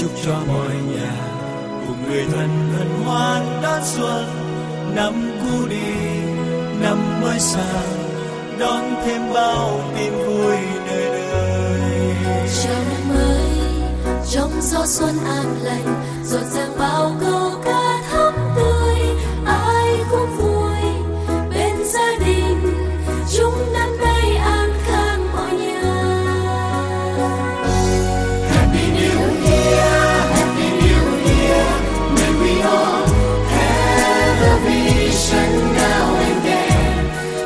chúc cho mọi nhà cùng người thân hân hoan đón xuân. Năm cũ đi, năm mới sang, đón thêm bao tin vui nơi đời. Chào năm mới trong gió xuân an lành, rộn ràng bao câu ca thắm tươi, ai cũng vui bên gia đình, chúc năm nay an khang mọi nhà. Happy New Year, Happy New Year, may we all have a vision now and then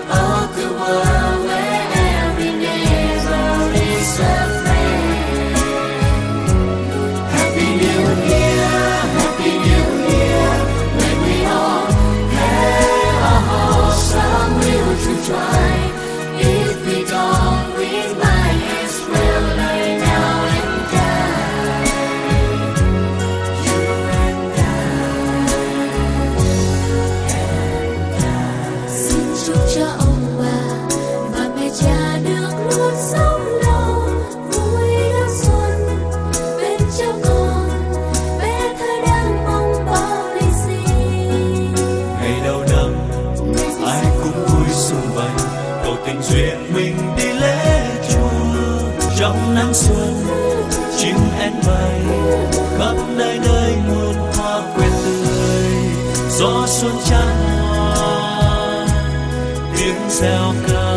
of the world where every neighbor is a friend. Happy New Year, Happy New Year, may we all have a wholesome will to try. If we don't, we might as well learn now and die. You and I. Xin chúc cho ông bà và mẹ cha được luôn sống lâu, vui đón xuân bên cháu con, bé thơ đang mong bao lì xì. Ngày đầu năm ai cũng vui sum vầy, cầu tình duyên mình đi lễ chùa. Trong nắng xuân chim én bay, khắp nơi nơi muôn hoa quen tươi. Gió xuân chan hòa tiếng reo ca.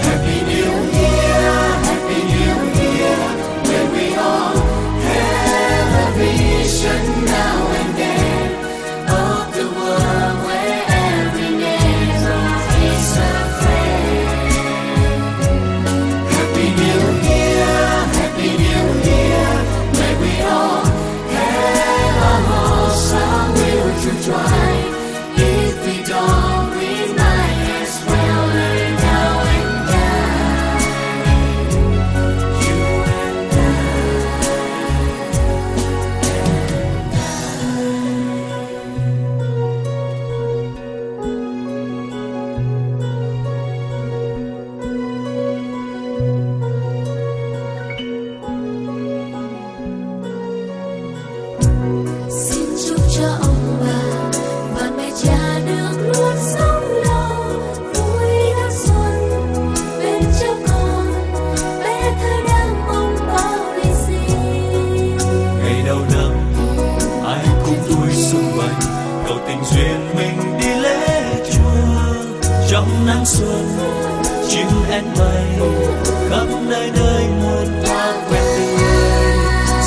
Happy New Year, Happy New Year, may we all have a vision now and then of the world where every neighbor is a friend. Happy New Year, Happy New Year, may we all have a wholesome will to try. If we don't, we might as well learn now and die. You and Xin chúc cho ông bà và mẹ cha được luôn sống lâu, vui đón xuân bên cháu con, bé thơ đang mong bao lì xì. ngày đầu năm ai cũng vui sum vầy, cầu tình duyên mình đi lễ chùa. Trong nắng xuân chim én bay, khắp nơi nơi muôn hoa quen tươi.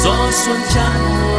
Gió xuân chan hòa